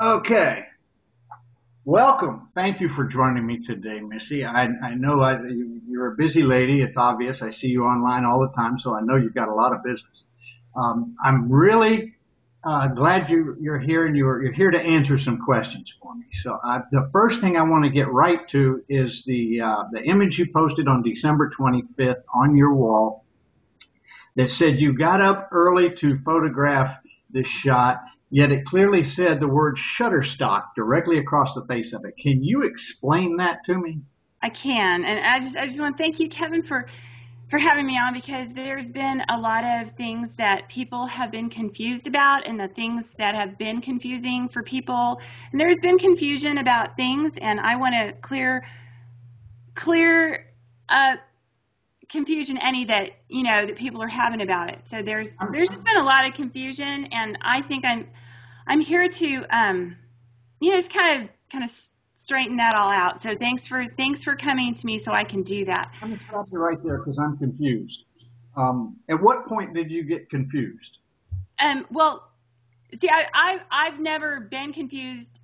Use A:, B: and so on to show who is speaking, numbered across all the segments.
A: Okay. Welcome. Thank you for joining me today, Missy. I know you're a busy lady. It's obvious. I see you online all the time, so I know you've got a lot of business. I'm really glad you're here and you're here to answer some questions for me. The first thing I want to get right to is the image you posted on December 25th on your wall that said you got up early to photograph this shot, yet it clearly said the word Shutterstock directly across the face of it. Can you explain that to me?
B: I can, and I just want to thank you, Kevin, for having me on, because there's been a lot of things that people have been confused about, and the things that have been confusing for people, and there's been confusion about things, and I want to clear up confusion any that that people are having about it. So there's just been a lot of confusion, and I think I'm here to just kind of straighten that all out. So thanks for coming to me so I can do that.
A: I'm going to stop you right there because I'm confused. At what point did you get confused?
B: Well, see, I've never been confused,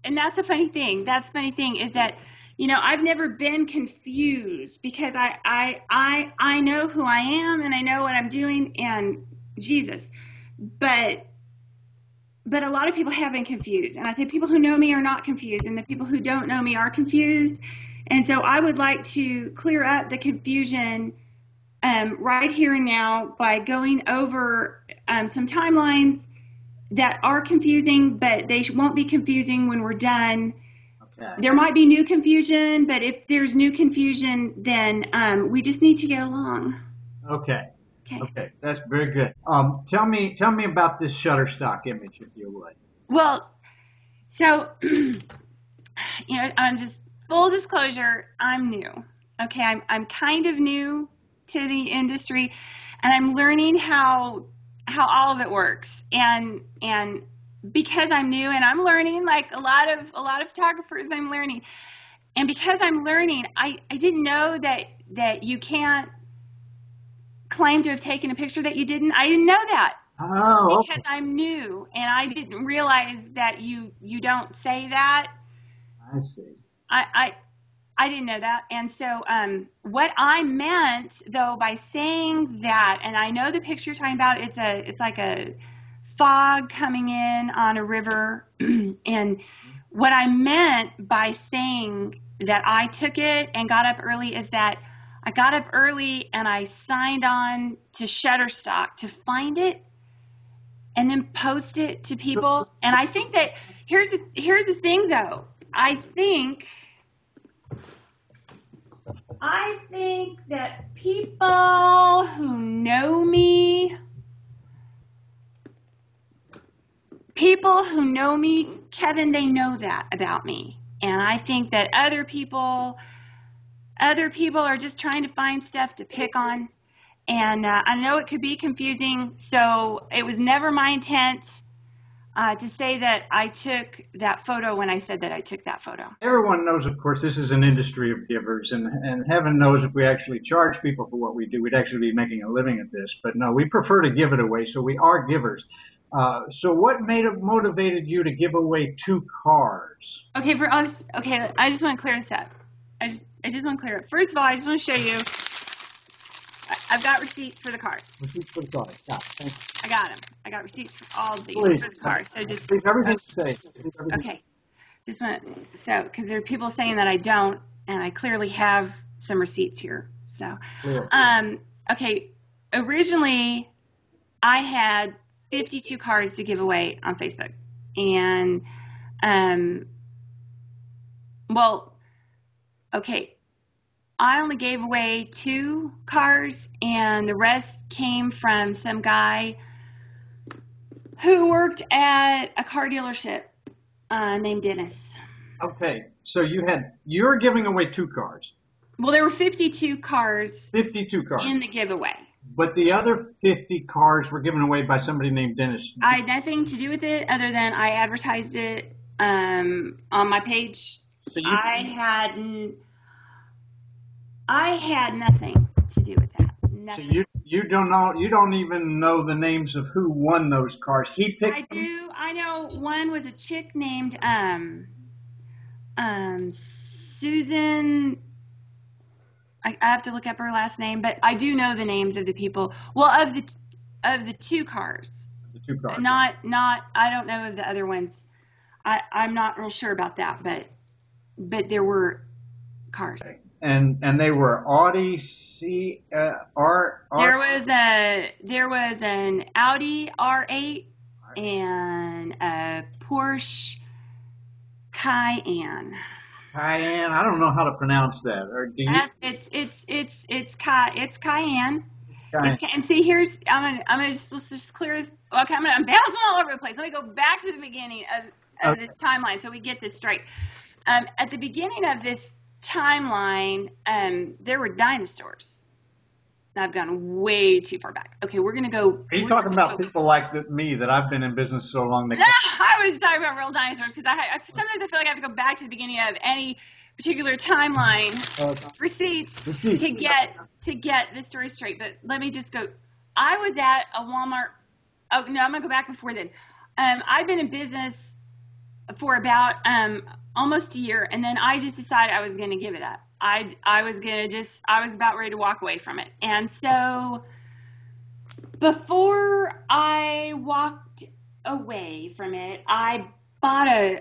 B: and that's a funny thing. That's a funny thing is that I've never been confused, because I know who I am, and I know what I'm doing, and Jesus. But a lot of people have been confused, and I think people who know me are not confused, and the people who don't know me are confused. And so I would like to clear up the confusion right here and now by going over some timelines that are confusing, but they won't be confusing when we're done.
A: Okay.
B: There might be new confusion, but if there's new confusion, then we just need to get along.
A: Okay.
B: Okay.
A: Okay, that's very good. Tell me about this Shutterstock image, if you would.
B: Well, so I'm just full disclosure. I'm new. Okay, I'm kind of new to the industry, and I'm learning how all of it works. And because I'm new and I'm learning, like a lot of photographers, I'm learning. And because I'm learning, I didn't know that you can't claim to have taken a picture that you didn't. I didn't know that.
A: Oh,
B: Because I'm new, and I didn't realize that you don't say that.
A: I see.
B: I didn't know that. And so what I meant, though, by saying that, and I know the picture you're talking about, it's like a fog coming in on a river. And what I meant by saying that I took it and got up early is that I got up early and I signed on to Shutterstock to find it and then post it to people. And I think that here's the thing, though. I think that people who know me, Kevin, they know that about me. And I think that other people are just trying to find stuff to pick on. And I know it could be confusing, so it was never my intent to say that I took that photo when I said that I took that photo.
A: Everyone knows, of course, this is an industry of givers, and heaven knows if we actually charge people for what we do, we'd actually be making a living at this. But no, we prefer to give it away, so we are givers. So what motivated you to give away two cars?
B: Okay, for us, okay, I just want to clear this up. I just want to clear it. First of all, I just want to show you. I've got receipts for the cars.
A: Receipts for the cars. Yeah, thank you.
B: I got them. I got receipts for all of these
A: Please.
B: for the cars. So just
A: Please, everything you say.
B: okay. Just want because there are people saying that I don't, and I clearly have some receipts here. So, okay. Originally, I had 52 cars to give away on Facebook, and well, okay. I only gave away 2 cars, and the rest came from some guy who worked at a car dealership named Dennis.
A: Okay, so you're giving away 2 cars.
B: Well, there were 52 cars
A: 52 cars.
B: in the giveaway.
A: But the other 50 cars were given away by somebody named Dennis.
B: I had nothing to do with it other than I advertised it on my page.
A: So
B: I had nothing to do with that. Nothing.
A: So you don't even know the names of who won those cars. He picked them?
B: I I know one was a chick named Susan. I have to look up her last name, but I do know the names of the people. Well, of the two cars.
A: The two cars.
B: Not. I don't know of the other ones. I'm not real sure about that, but there were cars.
A: And they were Audi C R.
B: There was an Audi R8 and a Porsche Cayenne.
A: Cayenne. I don't know how to pronounce that. Or do you?
B: It's Cayenne.
A: Cayenne.
B: And see, I'm gonna let's just clear this. Okay, I'm bouncing all over the place. Let me go back to the beginning of this timeline so we get this straight. At the beginning of this timeline, there were dinosaurs. I've gone way too far back. Okay, we're gonna go.
A: Are you talking about people like me that I've been in business so long?
B: No, I was talking about real dinosaurs because sometimes I feel like I have to go back to the beginning of any particular timeline receipts to get the story straight. But let me just go. I was at a Walmart. Oh no, I'm gonna go back before then. I've been in business for about almost a year, and then I just decided I was gonna give it up. I was about ready to walk away from it. And so before I walked away from it, I bought a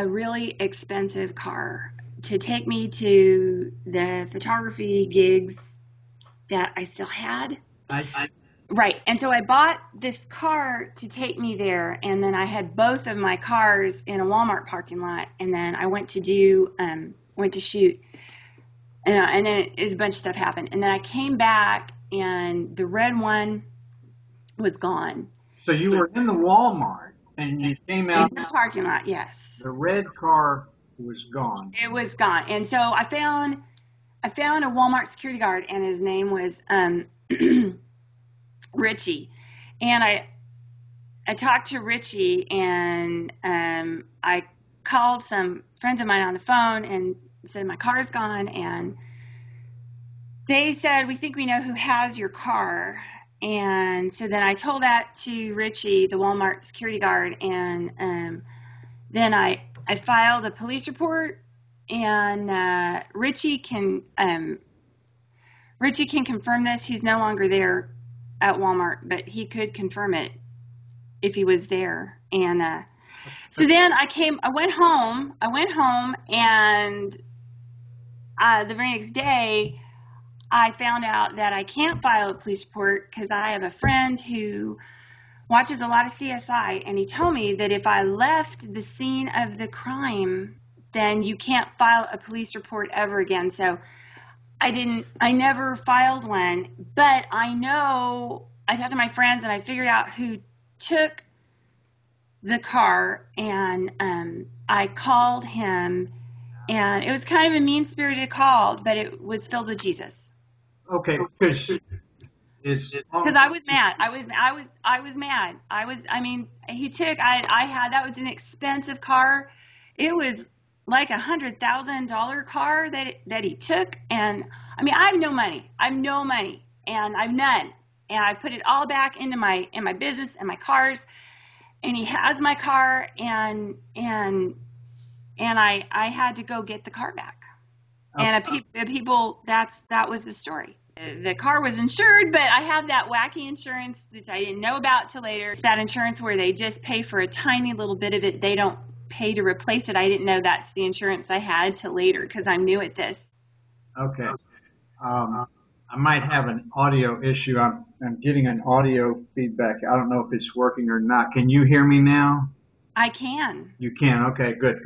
B: really expensive car to take me to the photography gigs that I still had. Right. And so I bought this car to take me there, and then I had both of my cars in a Walmart parking lot, and then I went to shoot, and then a bunch of stuff happened, and then I came back and the red one was gone.
A: So you were in the Walmart and you came out
B: in the parking lot. Yes,
A: the red car was gone.
B: It was gone. And so I found a Walmart security guard, and his name was Richie, and I talked to Richie, and I called some friends of mine on the phone and said my car's gone, and they said, we think we know who has your car. And so then I told that to Richie, the Walmart security guard, and then I filed a police report, and Richie can confirm this. He's no longer there at Walmart, but he could confirm it if he was there. And so then I went home, and the very next day I found out that I can't file a police report because I have a friend who watches a lot of CSI, and he told me that if I left the scene of the crime, then you can't file a police report ever again. So I never filed one, but I talked to my friends and I figured out who took the car, and I called him, and it was kind of a mean-spirited call, but it was filled with Jesus.
A: Okay, because
B: I was mad. I was mad. That was an expensive car. It was like $100,000 car that he took, and I have no money, and I've none, and I put it all back into my business and my cars, and he has my car, and I had to go get the car back. Okay. And that was the story. The car was insured, but I have that wacky insurance that I didn't know about till later. It's that insurance where they just pay for a tiny little bit of it. They don't pay to replace it. I didn't know that's the insurance I had till later because I'm new at this.
A: Okay. I might have an audio issue. I'm getting an audio feedback. I don't know if it's working or not. Can you hear me now?
B: I can.
A: You can? Okay, good.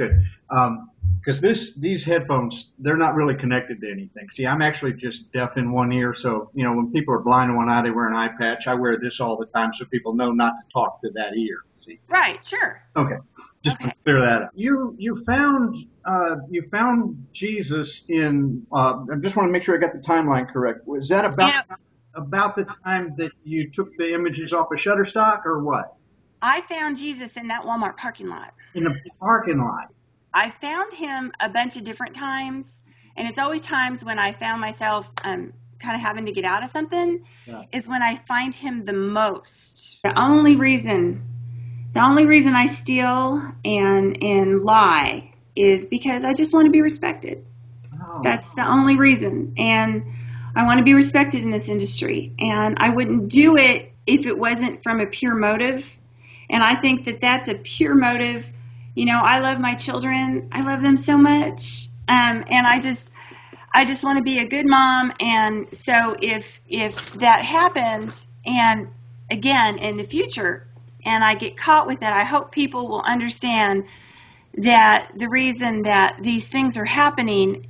A: Because these headphones, they're not really connected to anything. See, I'm actually just deaf in one ear, so, when people are blind in one eye, they wear an eye patch. I wear this all the time so people know not to talk to that ear. See?
B: Right, sure.
A: Okay, just to clear that up. You found Jesus in, I just want to make sure I got the timeline correct. Was that about the time that you took the images off of Shutterstock, or what?
B: I found Jesus in that Walmart parking lot.
A: In the parking lot?
B: I found him a bunch of different times, and it's always times when I found myself kind of having to get out of something is when I find him the most. The only reason The only reason I steal and lie is because I just want to be respected.
A: Oh,
B: That's the only reason. And I want to be respected in this industry. And I wouldn't do it if it wasn't from a pure motive. And I think that that's a pure motive. You know, I love my children. I love them so much. And I just want to be a good mom. And so if that happens, and again in the future, and I get caught with it, I hope people will understand that the reason that these things are happening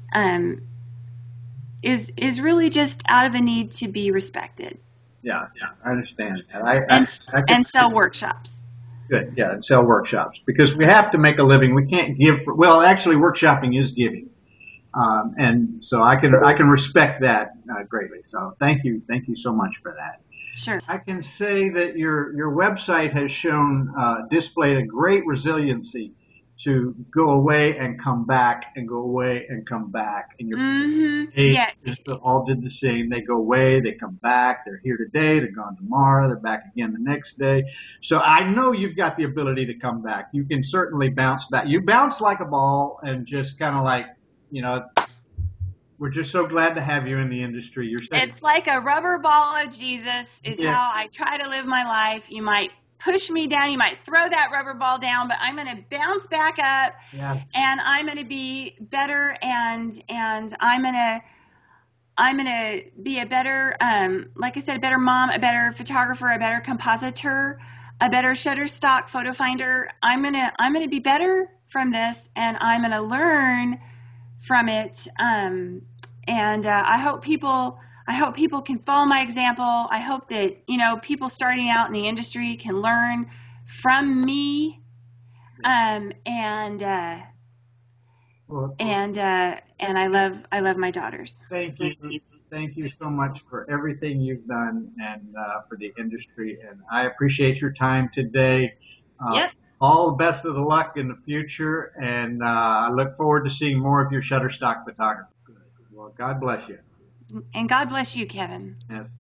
B: is really just out of a need to be respected.
A: yeah, I understand that.
B: And sell workshops.
A: Good, yeah, and sell workshops because we have to make a living. We can't give. Well, actually, workshopping is giving, and so I can respect that greatly. So thank you so much for that.
B: Sure.
A: I can say that your website has shown displayed a great resiliency to go away and come back and go away and come back. And your
B: Yeah.
A: pages all did the same. They go away, they come back. They're here today, they're gone tomorrow, they're back again the next day. So I know you've got the ability to come back. You can certainly bounce back. You bounce like a ball and just kind of like, you know, we're just so glad to have you in the industry.
B: It's like a rubber ball of Jesus is
A: Yeah.
B: how I try to live my life. You might push me down, you might throw that rubber ball down, but I'm going to bounce back up.
A: Yeah.
B: And I'm going to be better, and I'm going to be a better, like I said, a better mom, a better photographer, a better compositor, a better Shutterstock photo finder. I'm going to be better from this, and I'm going to learn from it. I hope people can follow my example. I hope that, you know, people starting out in the industry can learn from me.
A: Well,
B: And I love my daughters.
A: thank you. Thank you so much for everything you've done and for the industry. And I appreciate your time today.
B: Yep.
A: All the best of the luck in the future. And I look forward to seeing more of your Shutterstock photography. Well, God bless you.
B: And God bless you, Kevin.
A: Yes.